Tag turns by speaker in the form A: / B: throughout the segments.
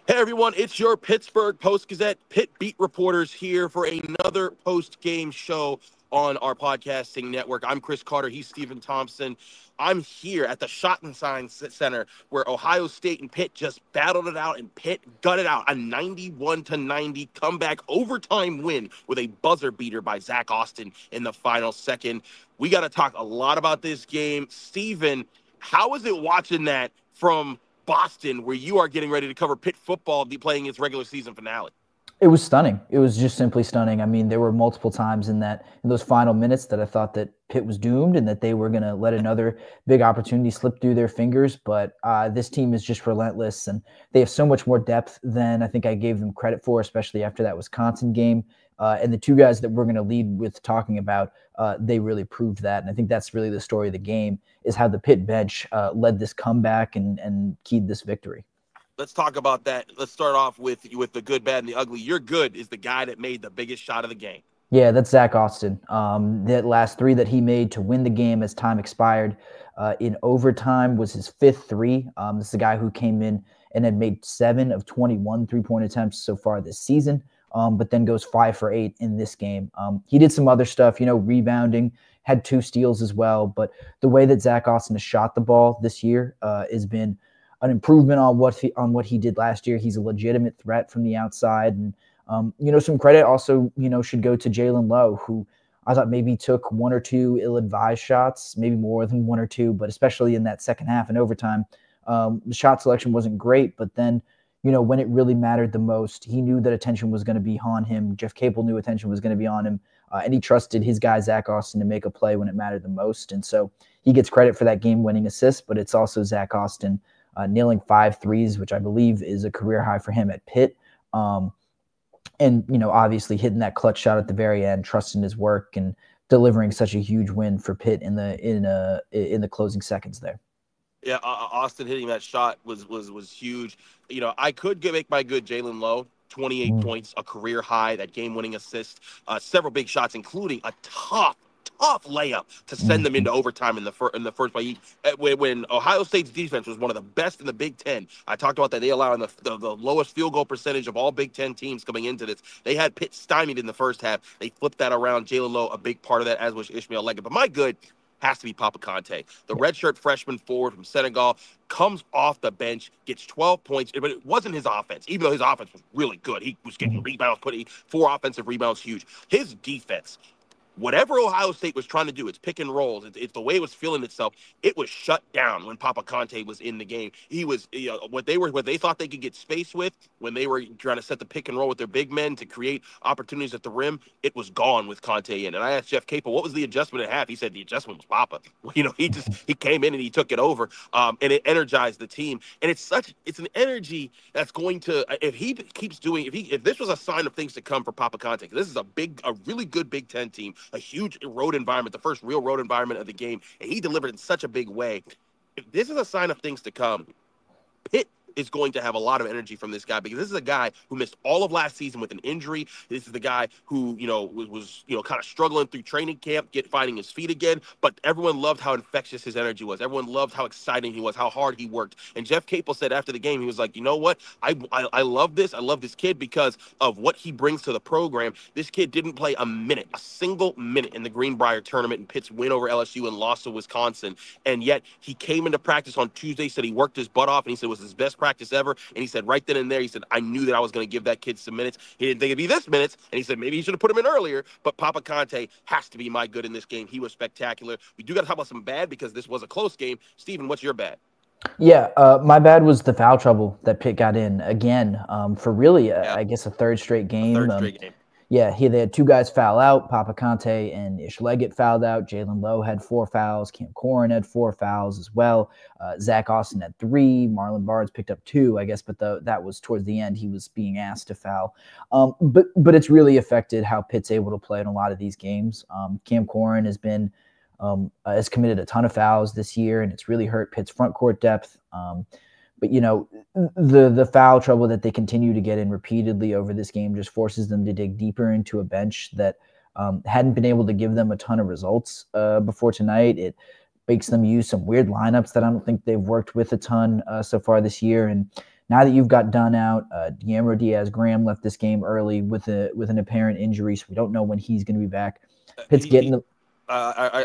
A: Hey everyone, it's your Pittsburgh Post-Gazette Pitt beat reporters here for another post-game show on our podcasting network. I'm Chris Carter. He's Stephen Thompson. I'm here at the Schottenstein Center where Ohio State and Pitt just battled it out, and Pitt gutted out a 91-90 comeback overtime win with a buzzer beater by Zack Austin in the final second. We got to talk a lot about this game. Stephen, how was it watching that from Boston, where you are getting ready to cover Pitt football, playing its regular season finale?
B: It was stunning. It was just simply stunning. I mean, there were multiple times in those final minutes that I thought that Pitt was doomed and that they were going to let another big opportunity slip through their fingers. But this team is just relentless, and they have so much more depth than I think I gave them credit for, especially after that Wisconsin game. And the two guys that we're going to lead with talking about, they really proved that. And I think that's really the story of the game, is how the Pitt bench led this comeback and keyed this victory.
A: Let's talk about that. Let's start off with the good, bad, and the ugly. Your good is the guy that made the biggest shot of the game.
B: Yeah, that's Zack Austin. That last three that he made to win the game as time expired in overtime was his fifth three. This is a guy who came in and had made 7 of 21 three-point attempts so far this season, but then goes 5 for 8 in this game. He did some other stuff, rebounding, had 2 steals as well. But the way that Zack Austin has shot the ball this year has been an improvement on what he did last year. He's a legitimate threat from the outside. And, some credit also, should go to Jaland Lowe, who I thought maybe took 1 or 2 ill-advised shots, maybe more than 1 or 2, but especially in that second half and overtime. The shot selection wasn't great, but then, when it really mattered the most, he knew that attention was going to be on him. Jeff Capel knew attention was going to be on him, and he trusted his guy, Zack Austin, to make a play when it mattered the most. And so he gets credit for that game-winning assist, but it's also Zack Austin nailing 5 threes, which I believe is a career high for him at Pitt. And, obviously hitting that clutch shot at the very end, trusting his work and delivering such a huge win for Pitt in the closing seconds there.
A: Yeah, Austin hitting that shot was huge. I could make my good Jaland Lowe. 28 points, a career high, that game-winning assist, several big shots, including a tough layup to send them into overtime in the first play. When Ohio State's defense was one of the best in the Big Ten, I talked about that. They allowed the lowest field goal percentage of all Big Ten teams coming into this. They had Pitt stymied in the first half. They flipped that around. Jaland Lowe, a big part of that, as was Ishmael Leggett. But my good has to be Papa Kante. The redshirt freshman forward from Senegal comes off the bench, gets 12 points, but it wasn't his offense, even though his offense was really good. He was getting rebounds, putting 4 offensive rebounds, huge. His defense, whatever Ohio State was trying to do, it's pick and rolls. It's the way it was feeling itself. It was shut down when Papa Kante was in the game. He was, what they thought they could get space with when they were trying to set the pick and roll with their big men to create opportunities at the rim. It was gone with Kante in. And I asked Jeff Capel, what was the adjustment at half? He said the adjustment was Papa. He came in and he took it over, and it energized the team. And it's an energy that's going to, if he keeps doing, if this was a sign of things to come for Papa Kante, this is a really good Big Ten team. A huge road environment, the first real road environment of the game, and he delivered in such a big way. If this is a sign of things to come, Pitt is going to have a lot of energy from this guy, because this is a guy who missed all of last season with an injury. This is the guy who, was kind of struggling through training camp, finding his feet again. But everyone loved how infectious his energy was. Everyone loved how exciting he was, how hard he worked. And Jeff Capel said after the game, he was like, you know what? I love this. I love this kid because of what he brings to the program. This kid didn't play a single minute in the Greenbrier tournament and Pitt's win over LSU and loss to Wisconsin. And yet he came into practice on Tuesday, said he worked his butt off, and he said it was his best practice ever. And he said right then and there, he said, I knew that I was going to give that kid some minutes. He didn't think it'd be this minutes. And he said, maybe he should have put him in earlier. But Papa Kante has to be my good in this game. He was spectacular. We do got to talk about some bad because this was a close game. Stephen, what's your bad?
B: Yeah, my bad was the foul trouble that Pitt got in again for really, I guess, a third straight game. Yeah, they had 2 guys foul out. Papa Kante and Ish Leggett fouled out. Jaland Lowe had 4 fouls. Cam Corrin had 4 fouls as well. Zack Austin had 3. Marlon Barnes picked up 2, I guess, but that was towards the end. He was being asked to foul. But it's really affected how Pitt's able to play in a lot of these games. Cam Corrin has committed a ton of fouls this year, and it's really hurt Pitt's front court depth. But, the foul trouble that they continue to get in repeatedly over this game just forces them to dig deeper into a bench that hadn't been able to give them a ton of results before tonight. It makes them use some weird lineups that I don't think they've worked with a ton so far this year. And Now that you've got Dunn out, Guillermo Diaz-Graham left this game early with an apparent injury, so we don't know when he's going to be back. Pitt's getting the.
A: I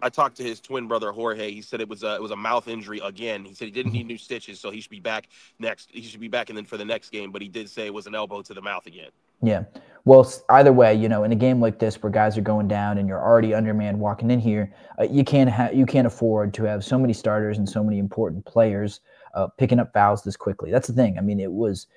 A: talked to his twin brother Jorge. He said it was a mouth injury again. He said he didn't need new stitches, so he should be back next. He should be back and then for the next game. But he did say it was an elbow to the mouth again.
B: Yeah. Well, either way, in a game like this where guys are going down and you're already undermanned walking in here, you can't afford to have so many starters and so many important players picking up fouls this quickly. That's the thing. I mean, it was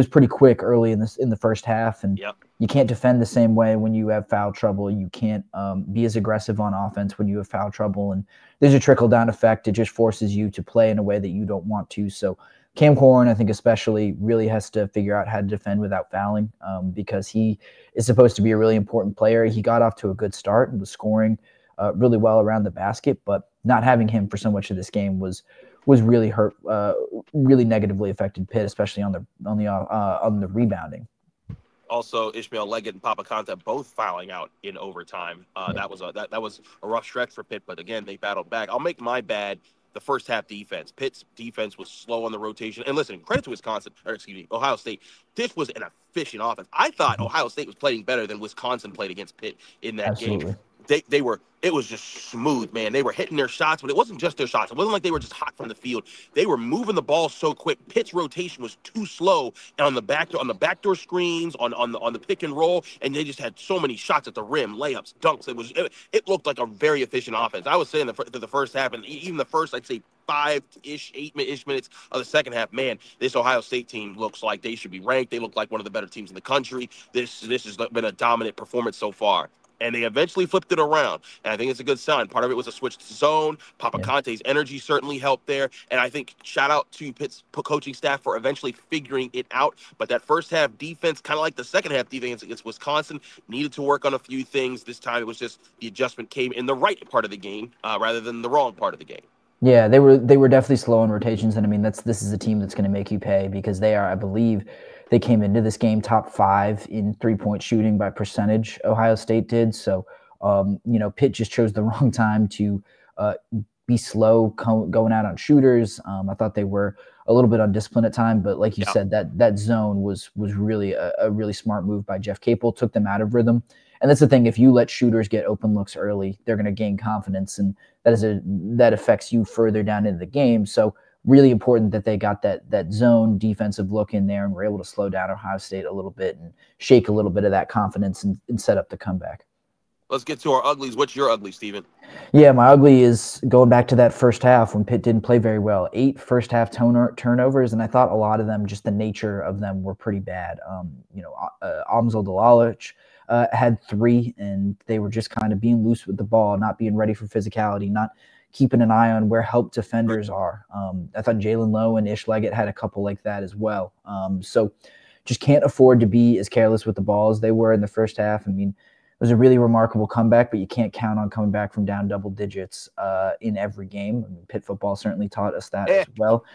B: pretty quick early in the first half, and you can't defend the same way when you have foul trouble. You can't be as aggressive on offense when you have foul trouble, and there's a trickle-down effect. It just forces you to play in a way that you don't want to. So Cam Corrin, I think especially, really has to figure out how to defend without fouling because he is supposed to be a really important player. He got off to a good start and was scoring really well around the basket, but not having him for so much of this game was really hurt, really negatively affected Pitt, especially on the rebounding.
A: Also, Ishmael Leggett and Papa Kante both fouling out in overtime. That was a rough stretch for Pitt, but again, they battled back. I'll make my bad. The first half defense. Pitt's defense was slow on the rotation. And listen, credit to Ohio State. This was an efficient offense. I thought Ohio State was playing better than Wisconsin played against Pitt in that game. It was just smooth, man. They were hitting their shots, but it wasn't just their shots. It wasn't like they were just hot from the field. They were moving the ball so quick. Pitt's rotation was too slow on the backdoor screens, on the pick and roll, and they just had so many shots at the rim, layups, dunks. It looked like a very efficient offense. I was saying the first half, and even the first, I'd say 8-ish minutes of the second half, man, this Ohio State team looks like they should be ranked. They look like one of the better teams in the country. This has been a dominant performance so far. And they eventually flipped it around. And I think it's a good sign. Part of it was a switch to zone. Papa Kante's energy certainly helped there. And I think shout out to Pitt's coaching staff for eventually figuring it out. But that first half defense, kind of like the second half defense against Wisconsin, needed to work on a few things. This time it was just the adjustment came in the right part of the game rather than the wrong part of the game.
B: Yeah, they were definitely slow on rotations. And I mean, this is a team that's going to make you pay because they are, I believe, they came into this game top 5 in three-point shooting by percentage. Ohio State did. So, Pitt just chose the wrong time to be slow going out on shooters. I thought they were a little bit undisciplined at time, but like you said, that zone was really a really smart move by Jeff Capel, took them out of rhythm. And that's the thing. If you let shooters get open looks early, they're going to gain confidence, and that affects you further down into the game. So really important that they got that zone defensive look in there and were able to slow down Ohio State a little bit and shake a little bit of that confidence and set up the comeback.
A: Let's get to our uglies. What's your ugly, Steven?
B: Yeah, my ugly is going back to that first half when Pitt didn't play very well. 8 first half turnovers, and I thought a lot of them, just the nature of them, were pretty bad. Amzal Dalalich had 3, and they were just kind of being loose with the ball, not being ready for physicality, not keeping an eye on where help defenders are. I thought Jaland Lowe and Ish Leggett had a couple like that as well. So just can't afford to be as careless with the ball as they were in the first half. I mean, it was a really remarkable comeback, but you can't count on coming back from down double digits in every game. I mean, Pitt football certainly taught us that as well.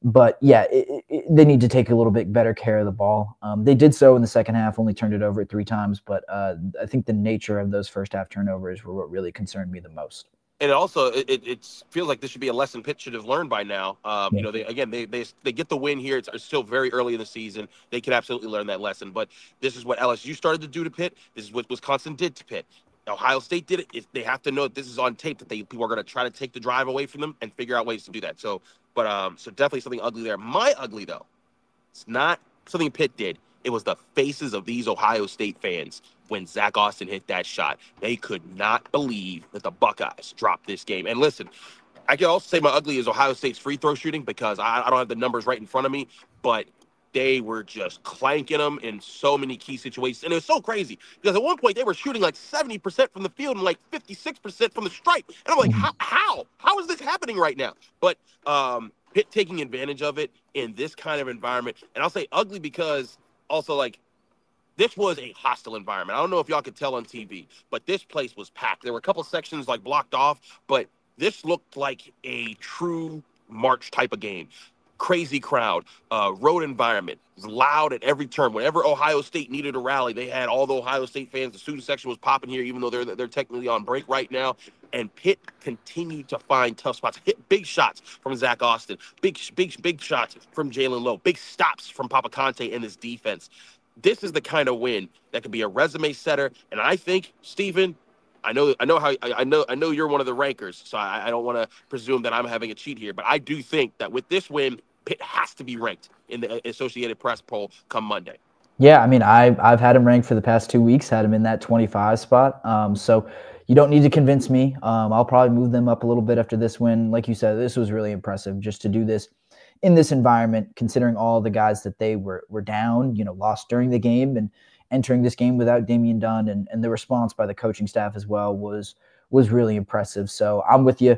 B: But yeah, they need to take a little bit better care of the ball. They did so in the second half, only turned it over 3 times. But I think the nature of those first half turnovers were what really concerned me the most.
A: And also, it feels like this should be a lesson Pitt should have learned by now. They get the win here. It's still very early in the season. They can absolutely learn that lesson. But this is what LSU started to do to Pitt. This is what Wisconsin did to Pitt. Ohio State did it. They have to know that this is on tape, that people are going to try to take the drive away from them and figure out ways to do that. So definitely something ugly there. My ugly, though, it's not something Pitt did. It was the faces of these Ohio State fans when Zack Austin hit that shot. They could not believe that the Buckeyes dropped this game. And listen, I can also say my ugly is Ohio State's free throw shooting because I don't have the numbers right in front of me, but they were just clanking them in so many key situations. And it was so crazy because at one point they were shooting like 70% from the field and like 56% from the stripe. And I'm like, how is this happening right now? But Pitt taking advantage of it in this kind of environment. And I'll say ugly because also, like, this was a hostile environment. I don't know if y'all could tell on TV, but this place was packed. There were a couple sections like blocked off, but this looked like a true March type of game. crazy crowd, road environment, loud at every turn. Whenever Ohio State needed a rally, they had all the Ohio State fans. The student section was popping here, even though they're technically on break right now. And Pitt continued to find tough spots, hit big shots from Zack Austin, big shots from Jaland Lowe, big stops from Papa Kante and his defense. This is the kind of win that could be a resume setter. And I think, Stephen, I know you're one of the rankers, so I don't want to presume that I'm having a cheat here, but I do think that with this win, Pitt has to be ranked in the Associated Press poll come Monday.
B: Yeah, I mean, I've had him ranked for the past 2 weeks, had him in that 25 spot. So you don't need to convince me. I'll probably move them up a little bit after this win. Like you said, this was really impressive just to do this in this environment, considering all the guys that they were down, lost during the game, and entering this game without Damian Dunn, and the response by the coaching staff as well was really impressive. So I'm with you.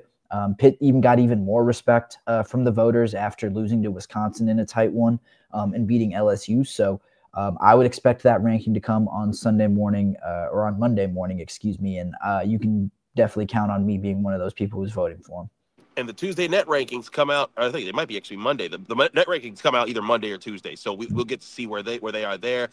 B: Pitt even got even more respect from the voters after losing to Wisconsin in a tight one and beating LSU. So I would expect that ranking to come on Sunday morning or on Monday morning, excuse me. And you can definitely count on me being one of those people who's voting for him.
A: And the Tuesday net rankings come out. I think it might be actually Monday. The net rankings come out either Monday or Tuesday. So we'll get to see where they are there.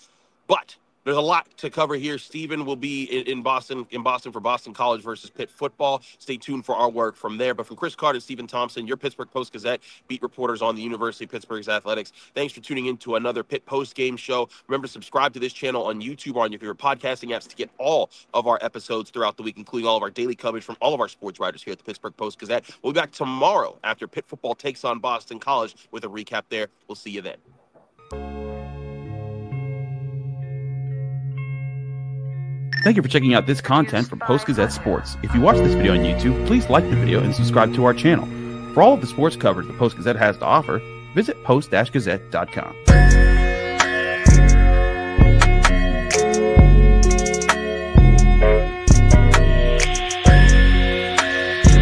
A: But there's a lot to cover here. Stephen will be in Boston for Boston College versus Pitt football. Stay tuned for our work from there. But from Chris Carter, Stephen Thompson, your Pittsburgh Post-Gazette beat reporters on the University of Pittsburgh's athletics. Thanks for tuning in to another Pitt post-game show. Remember to subscribe to this channel on YouTube or on your favorite podcasting apps to get all of our episodes throughout the week, including all of our daily coverage from all of our sports writers here at the Pittsburgh Post-Gazette. We'll be back tomorrow after Pitt football takes on Boston College with a recap there. We'll see you then.
C: Thank you for checking out this content from Post-Gazette Sports. If you watch this video on YouTube, please like the video and subscribe to our channel. For all of the sports coverage the Post-Gazette has to offer, visit post-gazette.com.